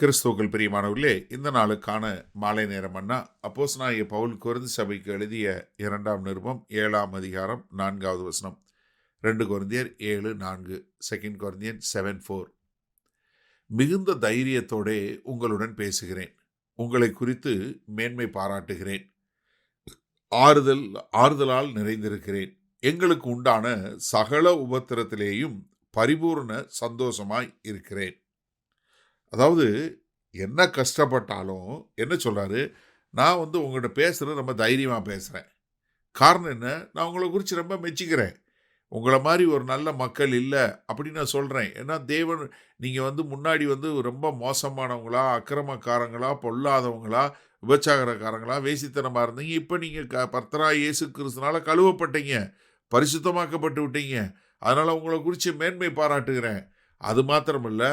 கிறிஸ்துவுக்குள் பிரியமானவர்களே, இந்த நாளுக்கான மாலை நேரம் அண்ணா அப்போஸ்தலனாகிய பவுல் கொரிந்து சபைக்கு எழுதிய 2ஆம் நிருபம் 7ஆம் அதிகாரம் 4வது வசனம். 2 கொரிந்தியர் 7:4, 2 கொரிந்தியர் 7:4. மிகுந்த தைரியத்தோடே உங்களுடன் பேசுகிறேன், உங்களை குறித்து மேன்மை பாராட்டுகிறேன், ஆறுதலால் நிறைந்திருக்கிறேன். எங்களுக்கு உண்டான சகல உபத்திரத்திலேயும் பரிபூர்ண சந்தோஷமாய் இருக்கிறேன். அதாவது என்ன கஷ்டப்பட்டாலும் என்ன சொல்றாரு, நான் உங்கள்கிட்ட பேசுகிறது ரொம்ப தைரியமாக பேசுகிறேன். காரணம் என்ன, நான் உங்களை குறித்து ரொம்ப மெச்சிக்கிறேன். உங்களை மாதிரி ஒரு நல்ல மக்கள் இல்லை அப்படின்னு நான் சொல்கிறேன். ஏன்னா தேவன், நீங்கள் முன்னாடி ரொம்ப மோசமானவங்களா, அக்கிரமக்காரங்களா, பொல்லாதவங்களா, விபச்சாரக்காரங்களா, வேசித்தனமாக இருந்தீங்க. இப்போ நீங்கள் கர்த்தராகிய இயேசு கிறிஸ்துனால கழுவப்பட்டீங்க, பரிசுத்தமாக்கப்பட்டு விட்டீங்க. அதனால் உங்களை குறித்து மேன்மை பாராட்டுகிறேன். அது மாத்திரமல்ல,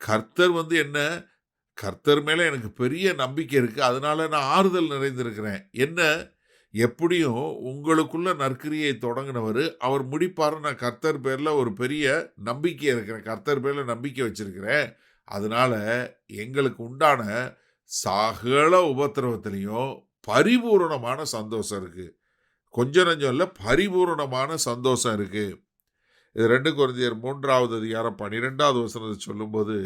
கர்த்தர் என்ன, கர்த்தர் மேலே எனக்கு பெரிய நம்பிக்கை இருக்குது. அதனால நான் ஆறுதல் நிறைந்திருக்கிறேன். என்ன, எப்படியும் உங்களுக்குள்ள நற்கிரியை தொடங்கினவர் அவர் முடிப்பார். நான் கர்த்தர் பேரில் ஒரு பெரிய நம்பிக்கை இருக்கிறேன், கர்த்தர் பேரில் நம்பிக்கை வச்சிருக்கிறேன். அதனால எங்களுக்கு உண்டான சகல உபத்திரவத்திலையும் பரிபூரணமான சந்தோஷம் இருக்குது. கொஞ்சம் நஞ்சம் இல்லை, பரிபூரணமான சந்தோஷம் இருக்குது. இது 2 கொரிந்தியர் 3ஆவது அதிகாரம் 12வது வசனத்தை சொல்லும்போது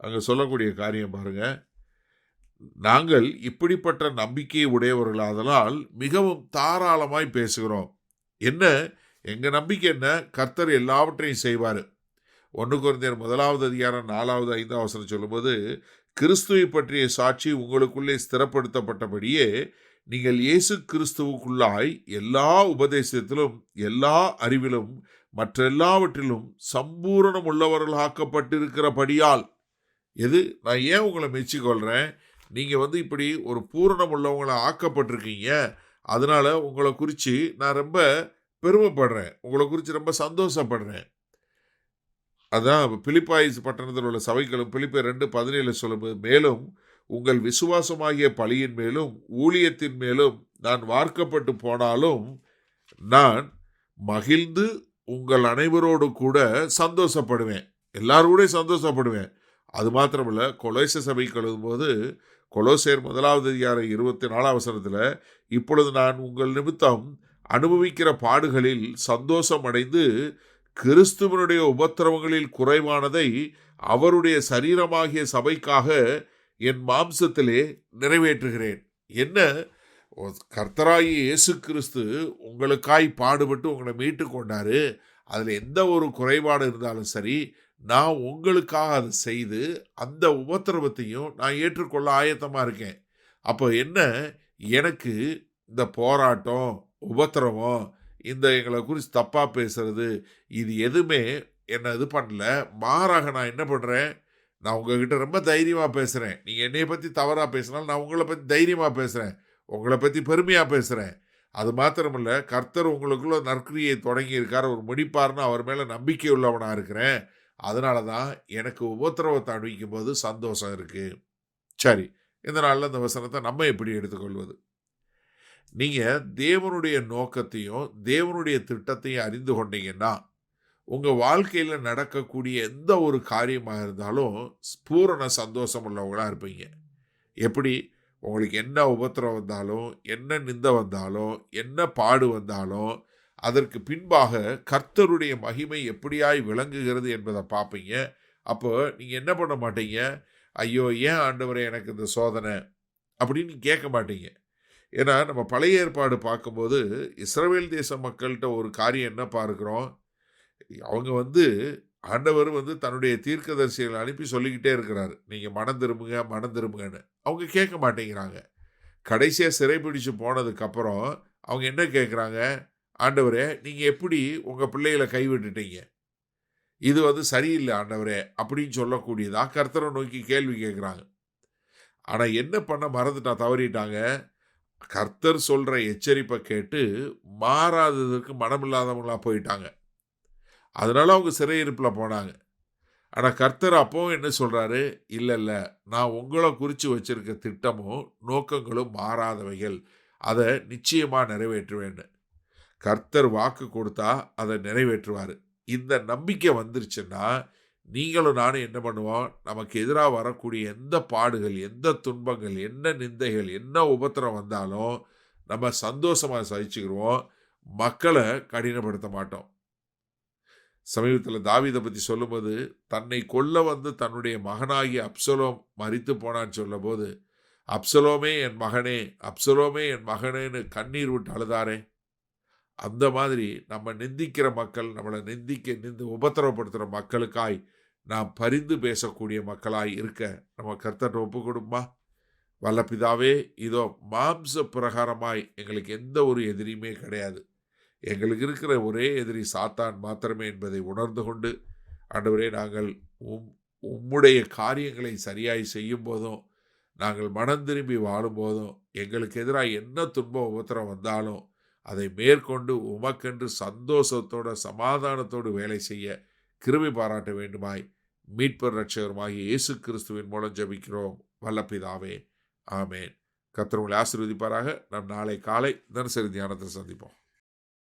அங்கே சொல்லக்கூடிய காரியம் பாருங்க. நாங்கள் இப்படிப்பட்ட நம்பிக்கையை உடையவர்களாதலால் மிகவும் தாராளமாய் பேசுகிறோம். என்ன, எங்கள் நம்பிக்கை என்ன, கர்த்தர் எல்லாவற்றையும் செய்வார். 1 கொரிந்தியர் 1ஆவது அதிகாரம் 4வது 5வது வசனம் சொல்லும்போது, கிறிஸ்துவை பற்றிய சாட்சி உங்களுக்குள்ளே ஸ்திரப்படுத்தப்பட்டபடியே நீங்கள் இயேசு கிறிஸ்துவுக்குள்ளாய் எல்லா உபதேசத்திலும் எல்லா அறிவிலும் மற்றெல்லாவற்றிலும் சம்பூரணம் உள்ளவர்களாக்கப்பட்டிருக்கிறபடியால். எது, நான் ஏன் உங்களை மெச்சிக்கொள்கிறேன், நீங்கள் இப்படி ஒரு பூரணம் உள்ளவங்களை ஆக்கப்பட்டிருக்கீங்க. அதனால் உங்களை குறித்து நான் ரொம்ப பெருமைப்படுறேன், உங்களை குறித்து ரொம்ப சந்தோஷப்படுறேன். அதான் பிலிப்பாய் பட்டணத்தில் உள்ள சபைகளும் பிலிப்பியர் 2:17 சொல்லும்போது, மேலும் உங்கள் விசுவாசமாகிய பலியின் மேலும் ஊழியத்தின் மேலும் நான் வார்க்கப்பட்டு போனாலும் நான் மகிழ்ந்து உங்கள் அனைவரோடு கூட சந்தோஷப்படுவேன், எல்லாரோட சந்தோஷப்படுவேன். அது மாத்திரமல்ல, கொலோசை சபைக்கு எழுதும்போது கொலோசையர் 1ஆவது அதிகாரம் 24வது வசனத்தில், இப்பொழுது நான் உங்கள் நிமித்தம் அனுபவிக்கிற பாடுகளில் சந்தோஷம் அடைந்து கிறிஸ்துவனுடைய உபத்திரவங்களில் குறைவானதை அவருடைய சரீரமாகிய சபைக்காக என் மாம்சத்திலே நிறைவேற்றுகிறேன். என்ன, கர்த்தராகிய இயேசு கிறிஸ்து உங்களுக்காய் பாடுபட்டு உங்களை மீட்டு கொண்டாரு. அதில் எந்த ஒரு குறைபாடு இருந்தாலும் சரி, நான் உங்களுக்காக அதை செய்து அந்த உபத்திரவத்தையும் நான் ஏற்றுக்கொள்ள ஆயத்தமாக இருக்கேன். அப்போ என்ன, எனக்கு இந்த போராட்டம், உபத்திரவம், இந்த எங்களை குறித்து தப்பாக பேசுறது, இது எதுவுமே என்னை இது பண்ணல. மாறாக நான் என்ன பண்ணுறேன், நான் உங்ககிட்ட ரொம்ப தைரியமாக பேசுகிறேன். நீங்கள் என்னையை பற்றி தவறாக பேசினாலும் நான் உங்களை பற்றி தைரியமாக பேசுகிறேன், உங்களை பற்றி பெருமையாக பேசுகிறேன். அது மாத்திரமில்ல, கர்த்தர் உங்களுக்குள்ள நற்கிரியை தொடங்கி இருக்கார், ஒரு முடிப்பார்னு அவர் மேலே நம்பிக்கை உள்ளவனாக இருக்கிறேன். அதனால தான் எனக்கு உபத்திரவத்தை அணிவிக்கும் போது சந்தோஷம் இருக்குது. சரி, இந்த நாளில் இந்த வசனத்தை நம்ம எப்படி எடுத்துக்கொள்வது? நீங்கள் தேவனுடைய நோக்கத்தையும் தேவனுடைய திட்டத்தையும் அறிந்து கொண்டீங்கன்னா உங்கள் வாழ்க்கையில் நடக்கக்கூடிய எந்த ஒரு காரியமாக இருந்தாலும் பூரண சந்தோஷம் உள்ளவங்களாக இருப்பீங்க. எப்படி, உங்களுக்கு என்ன உபத்திரம் வந்தாலும், என்ன நிந்தை வந்தாலும், என்ன பாடு வந்தாலும் அதற்கு பின்பாக கர்த்தருடைய மகிமை எப்படியாய் விளங்குகிறது என்பதை பார்ப்பீங்க. அப்போ நீங்கள் என்ன பண்ண மாட்டீங்க, ஐயோ ஏன் ஆண்டவரே எனக்கு இந்த சோதனை அப்படின்னு கேட்க மாட்டீங்க. ஏன்னா நம்ம பழைய ஏற்பாடு பார்க்கும்போது இஸ்ரவேல் தேச மக்கள்கிட்ட ஒரு காரியம் என்ன பார்க்குறோம், அவங்க ஆண்டவர் தன்னுடைய தீர்க்கதரிசிகளை அனுப்பி சொல்லிக்கிட்டே இருக்கிறாரு, நீங்கள் மனம் திரும்புங்க மனம் திரும்புங்கன்னு. அவங்க கேட்க மாட்டேங்கிறாங்க. கடைசியாக சிறைப்பிடிச்சு போனதுக்கப்புறம் அவங்க என்ன கேட்குறாங்க, ஆண்டவரே நீங்கள் எப்படி உங்கள் பிள்ளைகளை கைவிட்டுட்டீங்க, இது சரியில்லை ஆண்டவரே அப்படின்னு சொல்லக்கூடியதா கர்த்தரை நோக்கி கேள்வி கேட்குறாங்க. ஆனால் என்ன பண்ண தவறிட்டாங்க, கர்த்தர் சொல்கிற எச்சரிப்பை கேட்டு மாறாததற்கு மனமில்லாதவங்களா போயிட்டாங்க. அதனால அவங்க சிறையிருப்பில் போனாங்க. ஆனால் கர்த்தர் அப்போவும் என்ன சொல்கிறாரு, இல்லை, நான் உங்களை குறித்து வச்சிருக்க திட்டமும் நோக்கங்களும் மாறாதவைகள், அதை நிச்சயமாக நிறைவேற்றுவேன். கர்த்தர் வாக்கு கொடுத்தா அதை நிறைவேற்றுவார். இந்த நம்பிக்கை வந்துருச்சுன்னா நீங்களும் நானும் என்ன பண்ணுவோம், நமக்கு எதிராக வரக்கூடிய எந்த பாடுகள், எந்த துன்பங்கள், என்ன நிந்தைகள், என்ன உபத்திரம் வந்தாலும் நம்ம சந்தோஷமா சகிச்சுக்கிருவோம். மக்களை கடினப்படுத்த மாட்டோம். சமீபத்தில் தாவீதை பற்றி சொல்லும்போது, தன்னை கொல்ல வந்து தன்னுடைய மகனாகிய அப்சலோம் மரித்து போனான்னு சொல்லும்போது, அப்சலோமே என் மகனே, அப்சலோமே என் மகனேன்னு கண்ணீர் விட்டு அழுதாரே. அந்த மாதிரி நம்ம நிந்திக்கிற மக்கள், நம்மளை நிந்து உபத்திரவப்படுத்துகிற மக்களுக்காய் நாம் பரிந்து பேசக்கூடிய மக்களாய் இருக்க நம்ம கர்த்தர்ட்ட ஒப்பு கொடுமா. வல்ல பிதாவே, இதோ மாம்ச பிரகாரமாய் எங்களுக்கு எந்த ஒரு எதிரியுமே கிடையாது. எங்களுக்கு இருக்கிற ஒரே எதிரி சாத்தான் மாத்திரமே என்பதை உணர்ந்து கொண்டு, ஆண்டவரே, நாங்கள் உம்முடைய காரியங்களை சரியாய் செய்யும் போதும், நாங்கள் மனம் திரும்பி வாழும் போதும், எங்களுக்கு எதிராக என்ன துன்பம் உபத்திரம் வந்தாலும் அதை மேற்கொண்டு உமக்கென்று சந்தோஷத்தோட சமாதானத்தோடு வேலை செய்ய கிருபை பாராட்ட வேண்டுமாய் மீட்பர் இரட்சகருமாகிய இயேசு கிறிஸ்துவின் மூலம் ஜெபிக்கிறோம் வல்ல பிதாவே. ஆமேன். கர்த்தர் உங்களை ஆசீர்வதிப்பாராக. நாம் நாளை காலை தினசரி தியானத்தில் சந்திப்போம்.